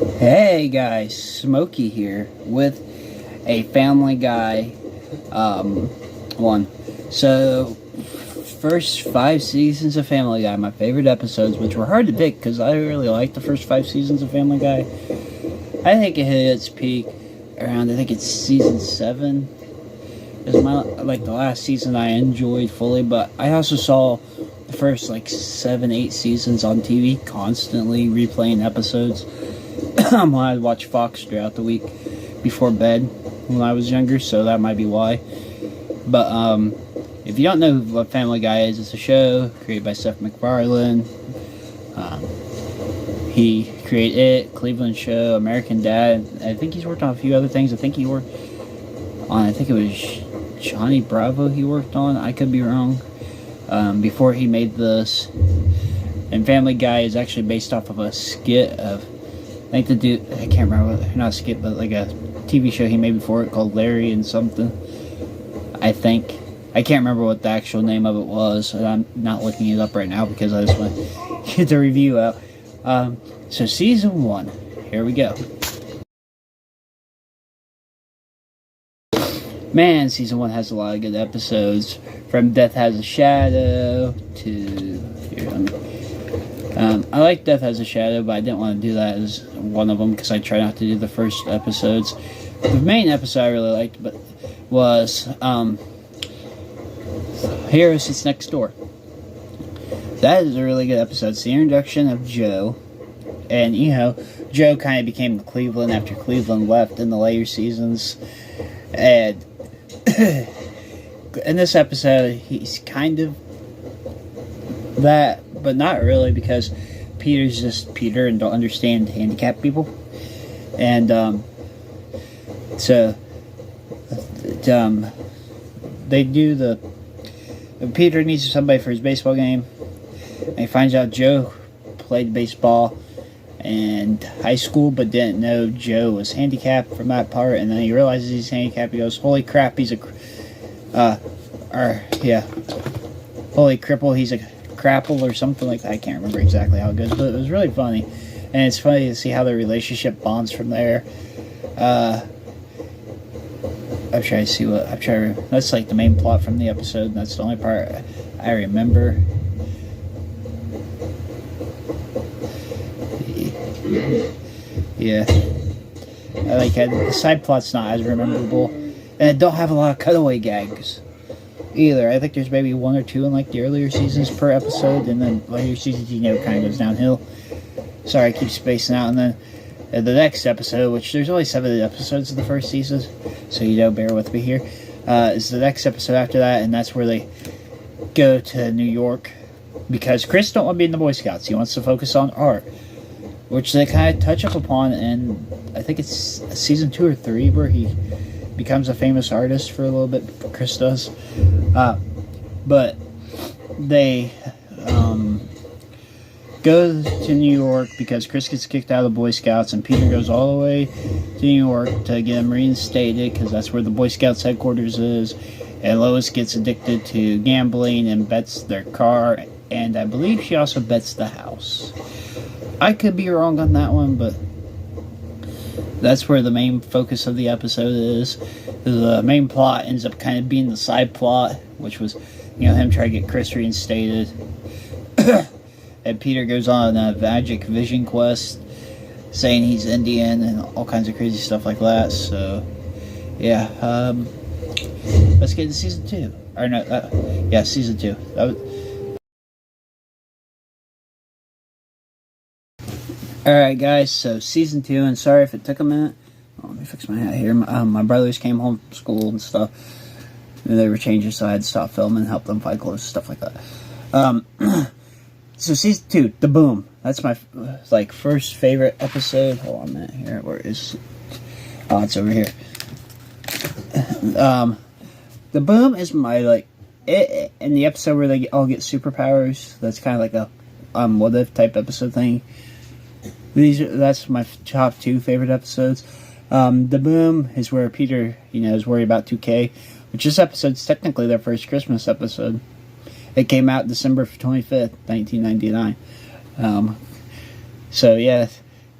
Hey guys, Smokey here with a Family Guy one. So, first 5 seasons of Family Guy, my favorite episodes, which were hard to pick because I really liked the first 5 seasons of Family Guy. I think it hit its peak around, I think it's season 7. It was the last season I enjoyed fully, but I also saw the first 7, 8 seasons on TV, constantly replaying episodes. When I'd watch Fox throughout the week before bed when I was younger, so that might be why. But if you don't know what Family Guy is, it's a show created by Seth MacFarlane. He created it, Cleveland Show, American Dad. I think he's worked on a few other things. I think it was Johnny Bravo he worked on. I could be wrong. Before he made this. And Family Guy is actually based off of a skit of, I can't remember, not a skit, but like a TV show he made before it called Larry and something. I think. I can't remember what the actual name of it was, and I'm not looking it up right now because I just want to get the review out. So season 1, here we go. Man, season 1 has a lot of good episodes. From Death Has a Shadow to... I like Death Has a Shadow, but I didn't want to do that as one of them because I try not to do the first episodes. The main episode I really liked was Hero Sits Next Door. That is a really good episode. It's the introduction of Joe. And, Joe kind of became Cleveland after Cleveland left in the later seasons. And in this episode, he's kind of that, but not really, because Peter's just Peter and don't understand handicapped people. And they do Peter needs somebody for his baseball game, and he finds out Joe played baseball in high school but didn't know Joe was handicapped from that part, and then he realizes he's handicapped. He goes, holy crap, he's holy cripple, he's a crapple or something like that. I can't remember exactly how it goes, but it was really funny, and it's funny to see how their relationship bonds from there. That's like the main plot from the episode, and that's the only part I remember. Yeah, I like it. The side plot's not as memorable, and it don't have a lot of cutaway gags either. I think there's maybe 1 or 2 in the earlier seasons per episode, and then later seasons, kind of goes downhill. Sorry, I keep spacing out. And then the next episode, which there's only 7 episodes of the first season, so bear with me here, is the next episode after that, and that's where they go to New York because Chris don't want to be in the Boy Scouts. He wants to focus on art, which they kind of touch up upon in, I think it's season 2 or 3, where he becomes a famous artist for a little bit. Chris does, but they go to New York because Chris gets kicked out of the Boy Scouts, and Peter goes all the way to New York to get him reinstated because that's where the Boy Scouts headquarters is. And Lois gets addicted to gambling and bets their car, and I believe she also bets the house. I could be wrong on that one, but that's where the main focus of the episode is. The main plot ends up kind of being the side plot, which was, him trying to get Chris reinstated. And Peter goes on a magic vision quest, saying he's Indian and all kinds of crazy stuff like that. So, yeah, let's get to season 2. Or no, season 2. Alright guys, so season 2, and sorry if it took a minute. Let me fix my hat here. My brothers came home from school and stuff, and they were changing, so I had to stop filming and help them find clothes, stuff like that. So season 2, The Boom. That's my first favorite episode. Hold on a minute here. Where is it? Oh, it's over here. The Boom is my in the episode where they all get superpowers. That's kind of like a what if type episode thing. That's my top 2 favorite episodes. The Boom is where Peter, is worried about 2K, which this episode's technically their first Christmas episode. It came out December 25th, 1999. So yeah,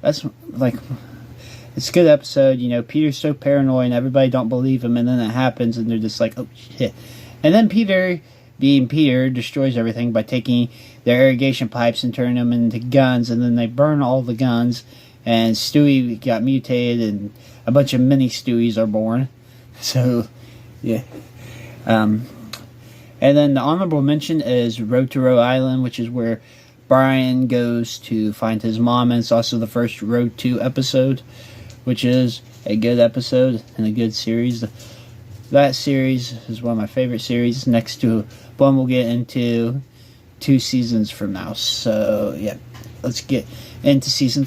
that's like, it's a good episode. You know, Peter's so paranoid and everybody don't believe him, and then it happens and they're just like, oh shit. And then Peter, being Peter, destroys everything by taking their irrigation pipes and turning them into guns, and then they burn all the guns, and Stewie got mutated and a bunch of mini Stewies are born. So yeah. And then the honorable mention is Road to Rhode Island, which is where Brian goes to find his mom, and it's also the first Road to episode, which is a good episode and a good series. That series is one of my favorite series, next to one we'll get into 2 seasons from now. So yeah, let's get into season.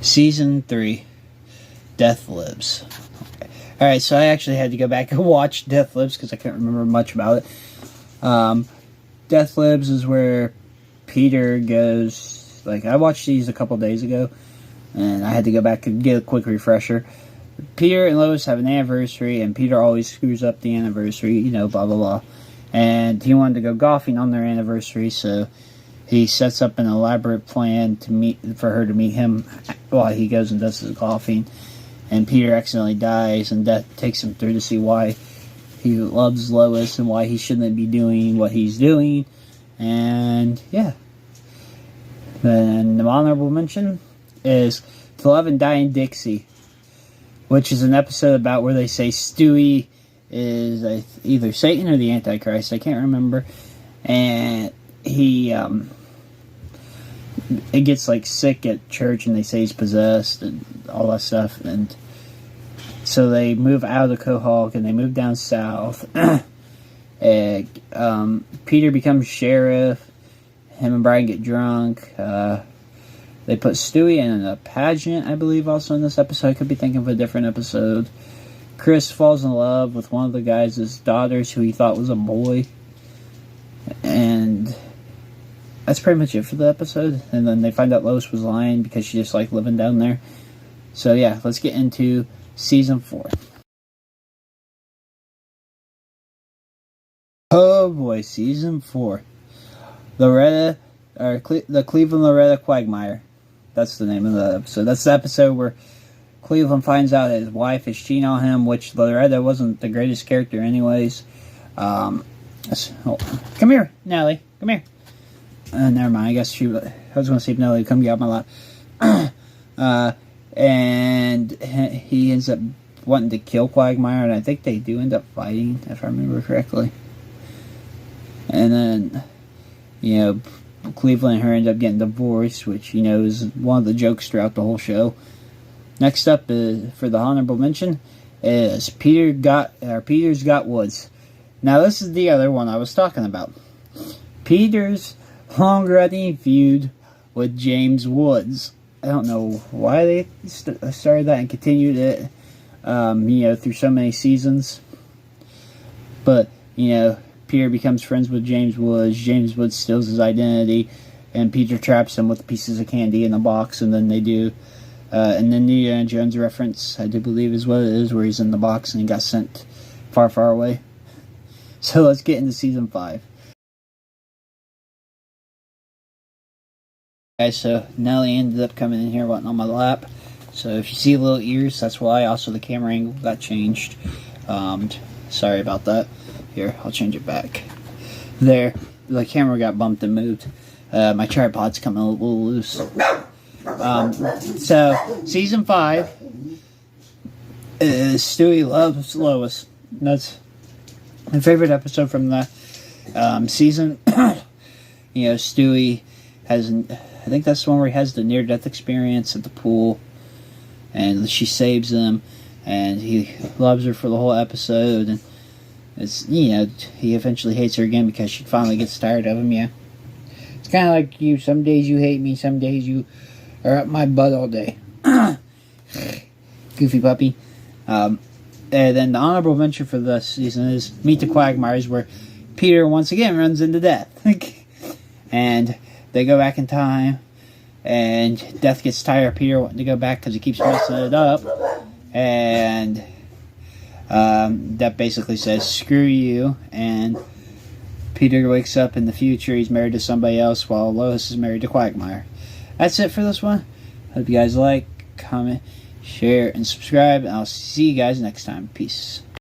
Season 3, Death Lives. Alright, so I actually had to go back and watch Death Lives because I couldn't remember much about it. Death Lives is where Peter goes, like, I watched these a couple days ago, and I had to go back and get a quick refresher. Peter and Lois have an anniversary, and Peter always screws up the anniversary, you know, blah, blah, blah. And he wanted to go golfing on their anniversary, so he sets up an elaborate plan for her to meet him while he goes and does his golfing. And Peter accidentally dies, and Death takes him through to see why he loves Lois and why he shouldn't be doing what he's doing. And yeah. Then the honorable mention is To Love and Die in Dixie, which is an episode about where they say Stewie is either Satan or the Antichrist. I can't remember. And he it gets like sick at church, and they say he's possessed and all that stuff. And so they move out of Quahog and they move down south. And Peter becomes sheriff. Him and Brian get drunk. They put Stewie in a pageant, I believe, also in this episode. I could be thinking of a different episode. Chris falls in love with one of the guys' daughters who he thought was a boy. And that's pretty much it for the episode. And then they find out Lois was lying because she just liked living down there. So yeah, let's get into season 4. Oh boy, season 4. The Cleveland Loretta Quagmire. That's the name of the episode. That's the episode where Cleveland finds out his wife is cheating on him, which Loretta wasn't the greatest character anyways. Come here, Nellie. Come here. Never mind. I guess I was going to see if Nellie would come get out my lap. And he ends up wanting to kill Quagmire, and I think they do end up fighting, if I remember correctly. And then, you know, Cleveland and her end up getting divorced, which, you know, is one of the jokes throughout the whole show. Next up for the honorable mention is Peter's Got Woods. Now, this is the other one I was talking about. Peter's long-running feud with James Woods. I don't know why they started that and continued it, you know, through so many seasons. But, you know, Peter becomes friends with James Woods. James Woods steals his identity, and Peter traps him with pieces of candy in a box, and then they do an Indiana Jones reference, I do believe is what it is, where he's in the box and he got sent far, far away. So let's get into season 5. Guys, so Nellie ended up coming in here wanting on my lap. So if you see little ears, that's why. Also, the camera angle got changed. Sorry about that. Here, I'll change it back. There, the camera got bumped and moved. My tripod's coming a little loose. So, season 5 is Stewie Loves Lois. That's my favorite episode from the season. You know, Stewie has, I think that's the one where he has the near-death experience at the pool, and she saves him, and he loves her for the whole episode, and it's, you know, he eventually hates her again because she finally gets tired of him. Yeah, it's kind of like you. Some days you hate me, some days you are up my butt all day. Goofy puppy. And then the honorable mention for this season is Meet the Quagmires, where Peter once again runs into Death. And they go back in time, and Death gets tired of Peter wanting to go back because he keeps messing it up. And Death basically says, screw you. And Peter wakes up in the future, he's married to somebody else, while Lois is married to Quagmire. That's it for this one. Hope you guys like, comment, share, and subscribe, and I'll see you guys next time. Peace.